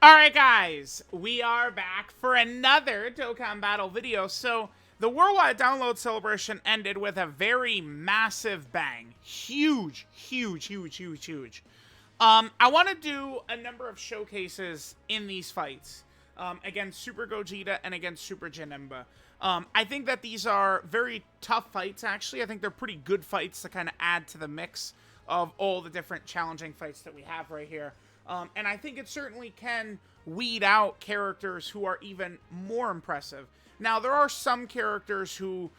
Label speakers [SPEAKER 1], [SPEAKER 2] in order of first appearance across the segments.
[SPEAKER 1] Alright guys, we are back for another Dokkan Battle video. So, the worldwide download celebration ended with a very massive bang. Huge, huge, huge, huge, huge. I want to do a number of showcases in these fights. Against Super Gogeta and against Super Janemba. I think that these are very tough fights, actually. I think they're pretty good fights to kind of add to the mix of all the different challenging fights that we have right here. And I think it certainly can weed out characters who are even more impressive. Now, there are some characters who,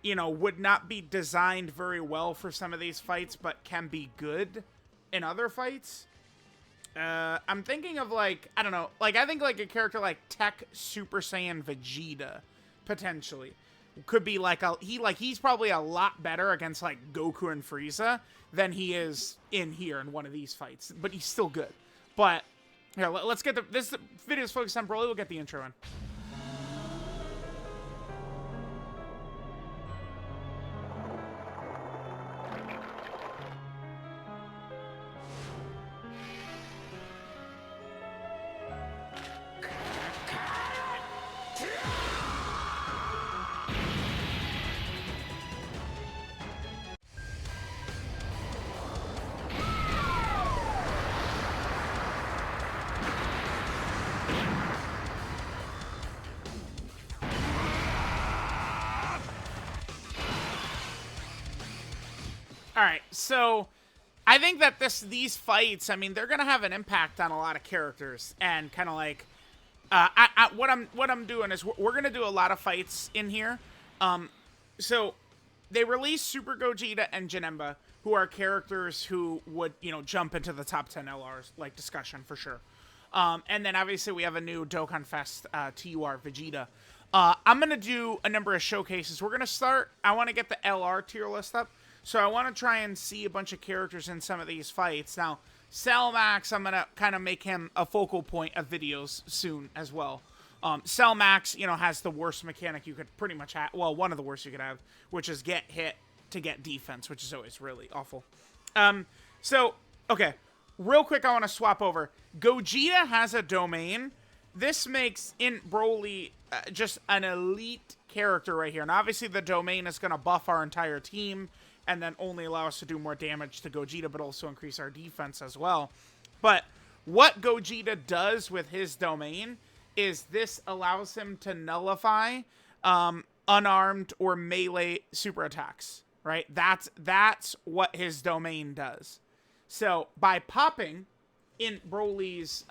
[SPEAKER 1] you know, would not be designed very well for some of these fights, but can be good in other fights. I'm thinking of, like, I don't know, like, I think, like, a character like Tech Super Saiyan Vegeta, potentially. Could be, like, he's probably a lot better against, like, Goku and Frieza than he is in here in one of these fights. But he's still good. But, here, let's get this video is focused on Broly. We'll get the intro in. Alright, so I think that these fights, I mean, they're gonna have an impact on a lot of characters, and kind of like, what I'm doing is we're gonna do a lot of fights in here. So they released Super Gogeta and Janemba, who are characters who would, you know, jump into the top 10 LRs, like, discussion for sure. And then obviously we have a new Dokkan Fest TUR Vegeta. I'm gonna do a number of showcases. We're gonna start. I want to get the LR tier list up. So I want to try and see a bunch of characters in some of these fights. Now, Cell Max, I'm going to kind of make him a focal point of videos soon as well. Cell Max, you know, has the worst mechanic you could pretty much have. Well, one of the worst you could have, which is get hit to get defense, which is always really awful. So, okay. Real quick, I want to swap over. Gogeta has a domain. This makes in Broly just an elite character right here. And obviously the domain is going to buff our entire team and then only allow us to do more damage to Gogeta, but also increase our defense as well. But what Gogeta does with his domain is this allows him to nullify unarmed or melee super attacks, right? That's what his domain does. So by popping in Broly's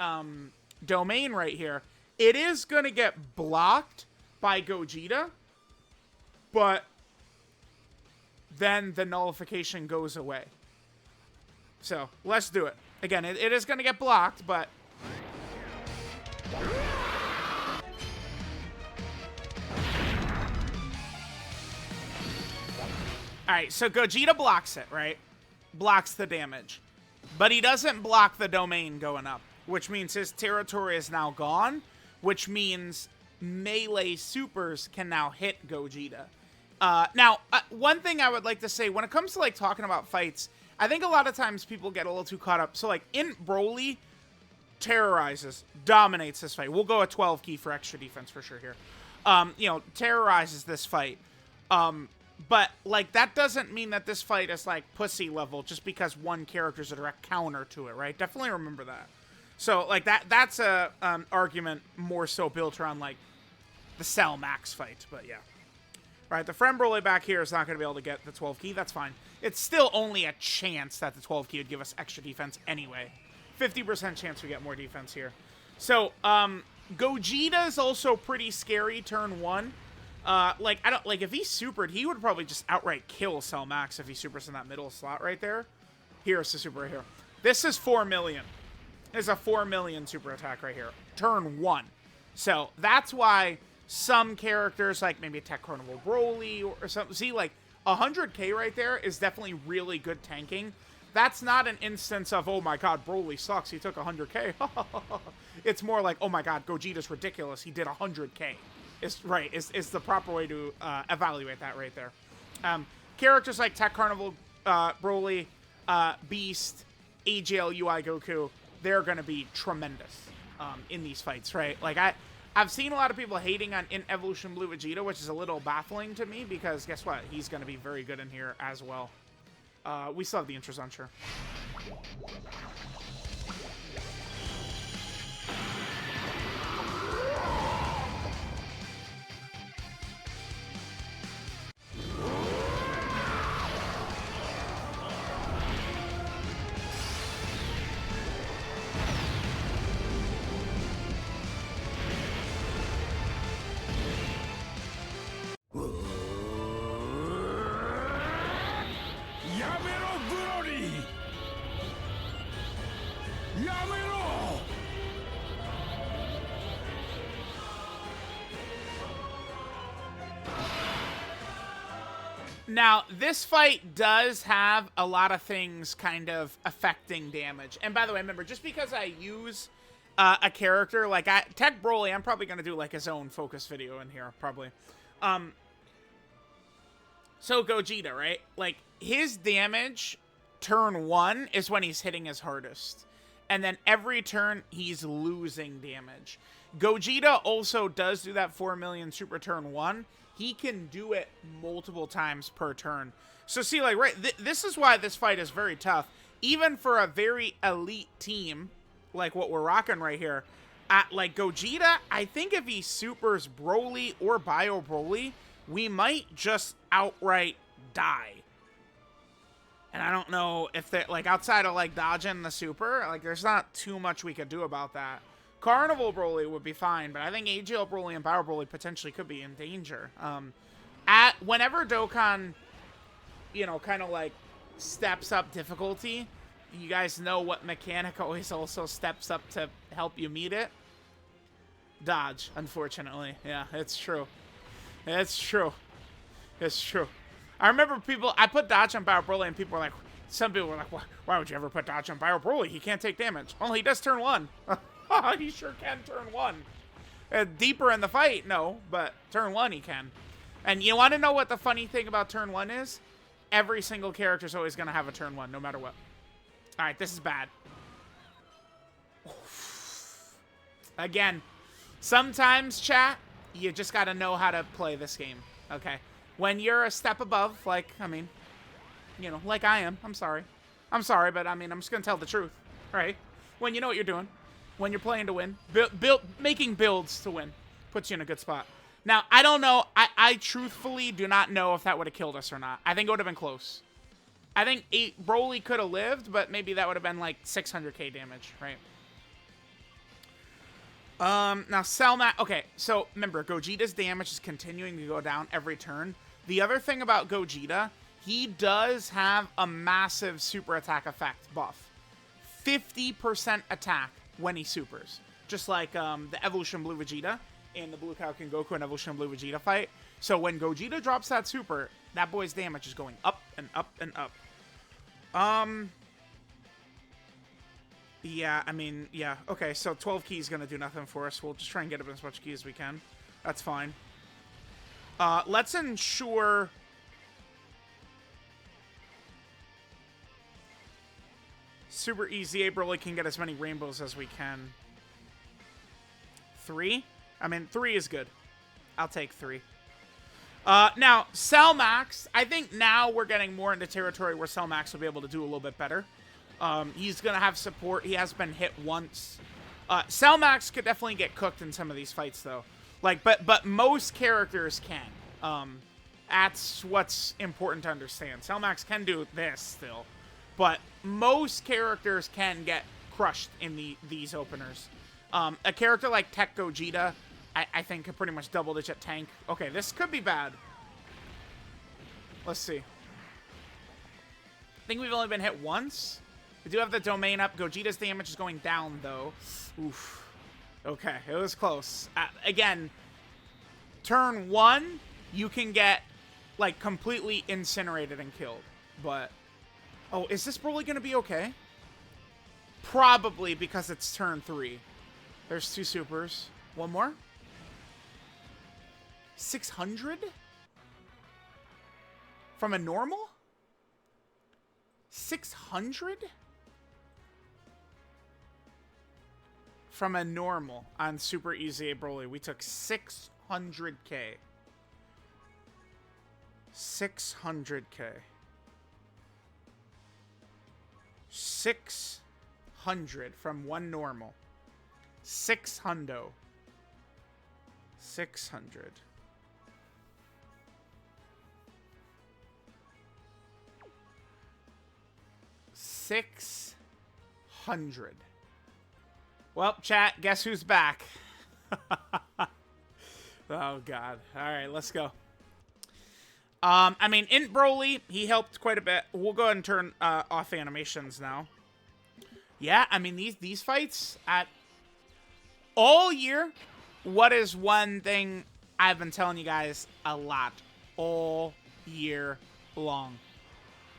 [SPEAKER 1] domain right here, it is going to get blocked by Gogeta, but then the nullification goes away. So, let's do it. Again, it is going to get blocked, but... Alright, so Gogeta blocks it, right? Blocks the damage. But he doesn't block the domain going up, which means his territory is now gone, which means melee supers can now hit Gogeta. Now, one thing I would like to say, when it comes to, like, talking about fights, I think a lot of times people get a little too caught up. So, like, in Broly, terrorizes, dominates this fight. We'll go a 12 key for extra defense for sure here. You know, terrorizes this fight. But, like, that doesn't mean that this fight is, like, pussy level just because one character's a direct counter to it, right? Definitely remember that. So, like, that's a argument more so built around, like, the Cell Max fight, but yeah. Right, the friend Broly back here is not going to be able to get the 12 key. That's fine. It's still only a chance that the 12 key would give us extra defense anyway. 50% chance we get more defense here. So, Gogeta is also pretty scary turn 1. Like, if he supered, he would probably just outright kill Cell Max if he supers in that middle slot right there. Here's the super right here. This is 4 million. This is a 4 million super attack right here. Turn 1. So, that's why some characters, like maybe a Tech Carnival Broly or something, see, like, 100k right there is definitely really good tanking. That's not an instance of, oh my god, Broly sucks, he took 100k. It's more like, oh my god, Gogeta's ridiculous, he did 100k. It's the proper way to evaluate that right there. Characters like Tech Carnival Broly, Beast, AGL UI Goku, they're going to be tremendous. in these fights, right? Like, I've seen a lot of people hating on INT Evolution Blue Vegeta, which is a little baffling to me because guess what? He's going to be very good in here as well. We still have the intros on, sure. Now, this fight does have a lot of things kind of affecting damage. And by the way, remember, just because I use a character, like Tech BROLY, I'm probably going to do like his own focus video in here, probably. So Gogeta, right? Like, his damage, turn 1, is when he's hitting his hardest. And then every turn, he's losing damage. Gogeta also does do that 4 million super turn 1. He can do it multiple times per turn. So see, like, right, this is why this fight is very tough. Even for a very elite team, like what we're rocking right here, like Gogeta, I think if he supers BROLY or Bio BROLY, we might just outright die. And I don't know if they, like, outside of, like, dodging the super, like, there's not too much we could do about that. Carnival BROLY would be fine, but I think AGL BROLY and Power BROLY potentially could be in danger. Whenever Dokkan, you know, kind of like steps up difficulty, you guys know what mechanic always also steps up to help you meet it? Dodge, unfortunately. Yeah, it's true. It's true. It's true. I remember I put dodge on Power BROLY and people were like, some people were like, why would you ever put dodge on Power BROLY? He can't take damage. Well, he does turn 1. He sure can turn 1. Deeper in the fight, no, but turn 1 he can. And you want to know what the funny thing about turn 1 is? Every single character is always going to have a turn 1, no matter what. All right, this is bad. Again, sometimes, chat, you just got to know how to play this game, okay? When you're a step above, like, I mean, you know, like I am, I'm sorry. I'm sorry, but I mean, I'm just going to tell the truth, right? When you know what you're doing. When you're playing to win. Making builds to win. Puts you in a good spot. Now, I don't know. I truthfully do not know if that would have killed us or not. I think it would have been close. I think BROLY could have lived, but maybe that would have been like 600k damage, right? Now, Cellmax. Okay, so remember, Gogeta's damage is continuing to go down every turn. The other thing about Gogeta, he does have a massive super attack effect buff. 50% attack when he supers. Just like the Evolution Blue Vegeta in the Blue Kaioken Goku and Evolution Blue Vegeta fight. So when Gogeta drops that super, that boy's damage is going up and up and up. Yeah, I mean, yeah. Okay, so 12 key is going to do nothing for us. We'll just try and get up as much key as we can. That's fine. Let's ensure... Super easy. BROLY can get as many rainbows as we can. 3? I mean, 3 is good. I'll take 3. Now, Cellmax. I think now we're getting more into territory where Cellmax will be able to do a little bit better. He's going to have support. He has been hit once. Cellmax could definitely get cooked in some of these fights, though. Like, but most characters can. That's what's important to understand. Cellmax can do this still. But most characters can get crushed in these openers. A character like Tech Gogeta, I think, could pretty much double-digit tank. Okay, this could be bad. Let's see. I think we've only been hit once. We do have the domain up. Gogeta's damage is going down, though. Oof. Okay, it was close. Again, turn 1, you can get, like, completely incinerated and killed. But... Oh, is this BROLY going to be okay? Probably, because it's turn 3. There's 2 supers. One more? 600? From a normal? 600? from a normal on Super Easy Broly, we took 600k. 600k. 600 from one normal. 600. 600. $600. Well, chat, guess who's back? Oh, God. All right, let's go. I mean, INT Broly, he helped quite a bit. We'll go ahead and turn off animations now. Yeah, I mean, these fights at all year, what is one thing I've been telling you guys a lot all year long?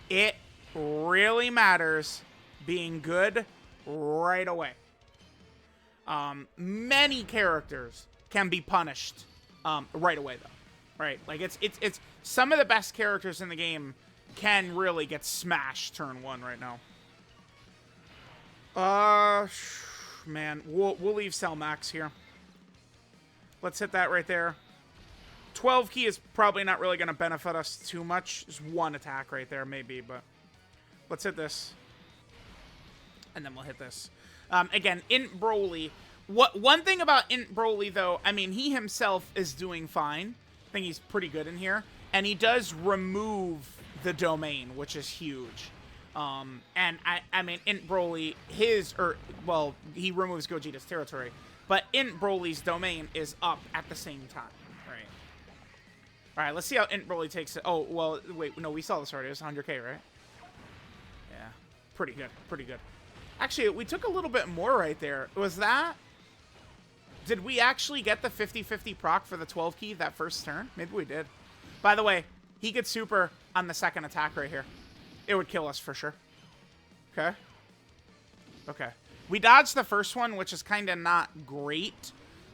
[SPEAKER 1] It really matters being good right away. Many characters can be punished right away, though. Right? Like, it's some of the best characters in the game can really get smashed turn one right now. Man, we'll leave Cell Max here. Let's hit that right there. 12 key is probably not really going to benefit us too much. Just one attack right there, maybe, but let's hit this. And then we'll hit this. Again, INT Broly. One thing about INT Broly, though, I mean, he himself is doing fine. I think he's pretty good in here. And he does remove the domain, which is huge. And I mean, INT Broly, well, he removes Gogeta's territory. But INT Broly's domain is up at the same time, right? All right, let's see how INT Broly takes it. Oh, well, wait, no, we saw this already. It was 100k, right? Yeah, pretty good, pretty good. Actually, we took a little bit more right there. Was that... Did we actually get the 50-50 proc for the 12 key that first turn? Maybe we did. By the way, he gets super on the second attack right here. It would kill us for sure. Okay. Okay. We dodged the first one, which is kind of not great.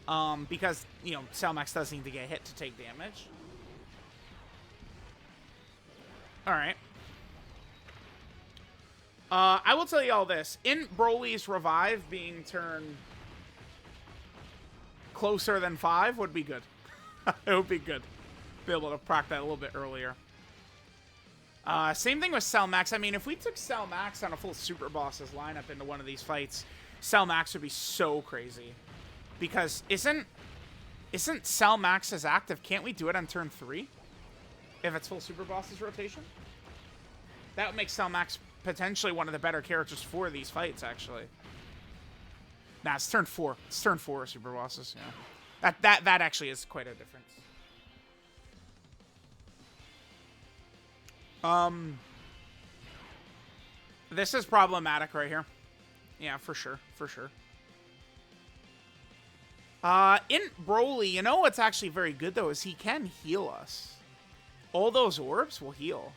[SPEAKER 1] Because, you know, Cell Max does need to get hit to take damage. Alright. I will tell you all this. INT Broly's revive being turned closer than 5 would be good. It would be good. Be able to proc that a little bit earlier. Same thing with Cell Max. I mean, if we took Cell Max on a full Super Bosses lineup into one of these fights, Cell Max would be so crazy. Because isn't Cell Max as active? Can't we do it on turn 3? If it's full Super Bosses rotation? That would make Cell Max potentially one of the better characters for these fights, actually. Nah, it's turn 4. It's turn 4 Super Bosses, yeah. That actually is quite a difference. This is problematic right here. Yeah, for sure, for sure. INT Broly, you know what's actually very good, though, is he can heal us. All those orbs will heal.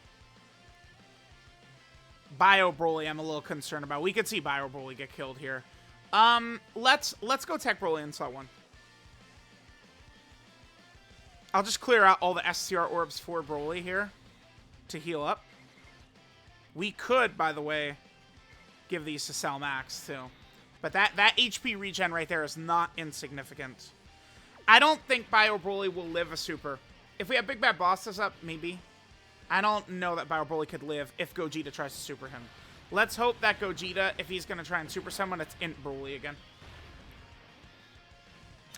[SPEAKER 1] Bio Broly, I'm a little concerned about. We could see Bio Broly get killed here. Let's go Tech Broly in slot 1. I'll just clear out all the SCR orbs for Broly here to heal up. We could, by the way, give these to Cell Max too. But that HP regen right there is not insignificant. I don't think Bio Broly will live a super. If we have Big Bad Bosses up, maybe. I don't know that Bio Broly could live if Gogeta tries to super him. Let's hope that Gogeta, if he's going to try and super someone, it's INT Broly again.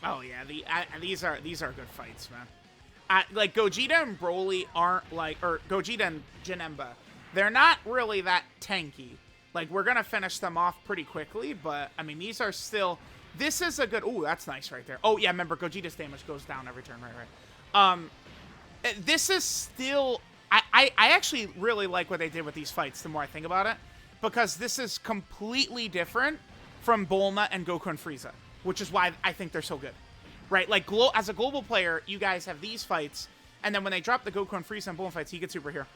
[SPEAKER 1] Oh, yeah. These are good fights, man. Like, Gogeta and Broly aren't like... Or, Gogeta and Janemba. They're not really that tanky. Like, we're going to finish them off pretty quickly, but, I mean, these are still... This is a good... Ooh, that's nice right there. Oh, yeah, remember, Gogeta's damage goes down every turn. Right. This is still... I actually really like what they did with these fights, the more I think about it. Because this is completely different from Bulma and Goku and Frieza. Which is why I think they're so good. Right? Like, as a global player, you guys have these fights. And then when they drop the Goku and Frieza and Bulma fights, he gets super here.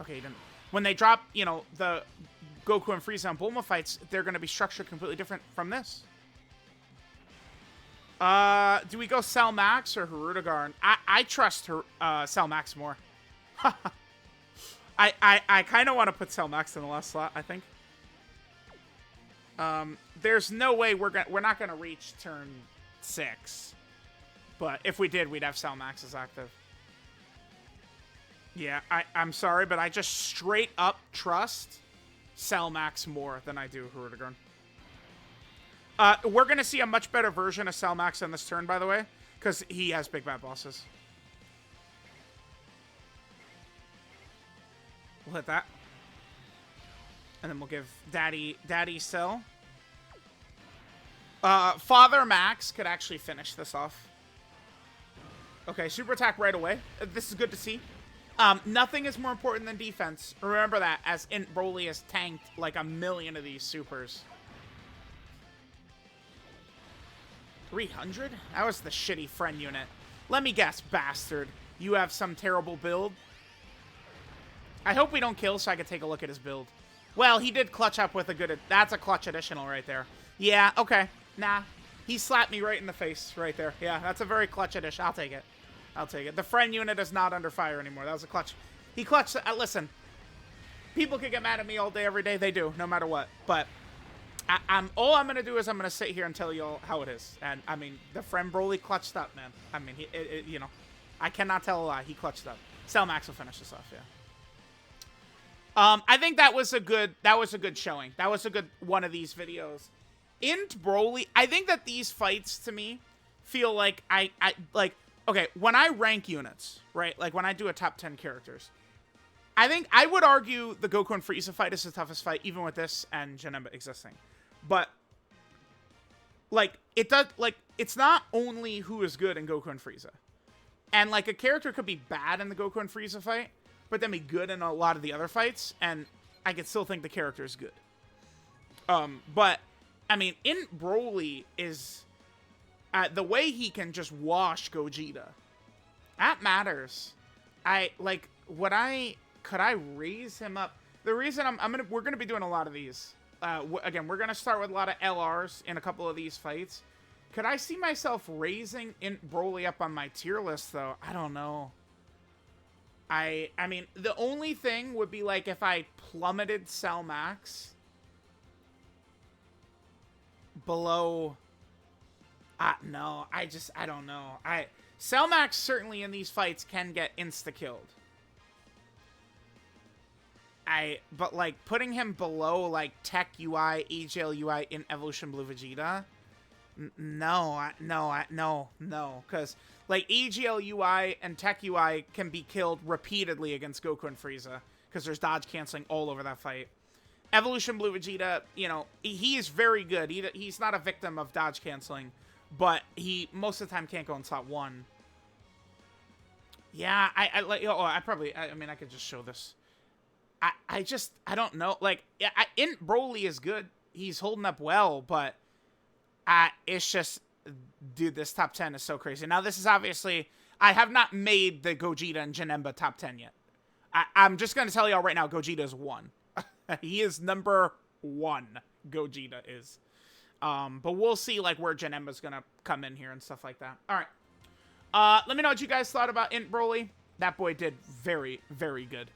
[SPEAKER 1] Okay, he didn't. When they drop, you know, the Goku and Frieza and Bulma fights, they're going to be structured completely different from this. Do we go Cell Max or Hirudegarn? I trust Cell Max more. I kind of want to put Cell Max in the last slot, I think. There's no way we're not gonna reach turn 6. But if we did, we'd have Cell Maxes active. Yeah, I'm sorry, but I just straight up trust Cell Max more than I do Hurrigan. We're gonna see a much better version of Cell Max on this turn, by the way, because he has big bad bosses. We'll hit that. And then we'll give Daddy Cell. Father Max could actually finish this off. Okay, super attack right away. This is good to see. Nothing is more important than defense. Remember that, as INT BROLY has tanked like a million of these supers. 300? That was the shitty friend unit. Let me guess, bastard. You have some terrible build? I hope we don't kill so I can take a look at his build. Well, he did clutch up with a good... That's a clutch additional right there. Yeah, okay. Nah. He slapped me right in the face right there. Yeah, that's a very clutch addition. I'll take it. I'll take it. The friend unit is not under fire anymore. That was a clutch. He clutched... listen. People can get mad at me all day, every day. They do, no matter what. But all I'm going to do is I'm going to sit here and tell you all how it is. And, I mean, the friend BROLY clutched up, man. I mean, you know, I cannot tell a lie. He clutched up. Cell Max will finish this off, yeah. I think that was a good showing. That was a good one of these videos. INT BROLY, I think that these fights to me feel like okay, when I rank units, right? Like when I do a top 10 characters, I think I would argue the Goku and Frieza fight is the toughest fight, even with this and Janemba existing. But like it's not only who is good in Goku and Frieza. And like a character could be bad in the Goku and Frieza fight, but then be good in a lot of the other fights, and I could still think the character is good. But, I mean, INT BROLY is... the way he can just wash Gogeta. That matters. Could I raise him up? The reason we're gonna be doing a lot of these. Again, we're gonna start with a lot of LRs in a couple of these fights. Could I see myself raising INT BROLY up on my tier list, though? I don't know. I mean, the only thing would be, like, if I plummeted Cell Max below... no, I don't know. Cell Max certainly in these fights can get insta-killed. But, like, putting him below, like, Tech UI, AGL UI in Evolution Blue Vegeta... No, because, like, AGL UI and Tech UI can be killed repeatedly against Goku and Frieza, because there's dodge canceling all over that fight. Evolution Blue Vegeta, you know, he is very good. He's not a victim of dodge canceling, but he, most of the time, can't go in slot 1. Yeah, I mean, I could just show this. I don't know. Like, INT BROLY is good. He's holding up well, but... it's just, dude, this top 10 is so crazy. Now, this is obviously, I have not made the Gogeta and Janemba top 10 yet. I'm just going to tell y'all right now, Gogeta is 1. He is number 1, Gogeta is. But we'll see, like, where Janemba's going to come in here and stuff like that. All right. Let me know what you guys thought about INT BROLY. That boy did very, very good.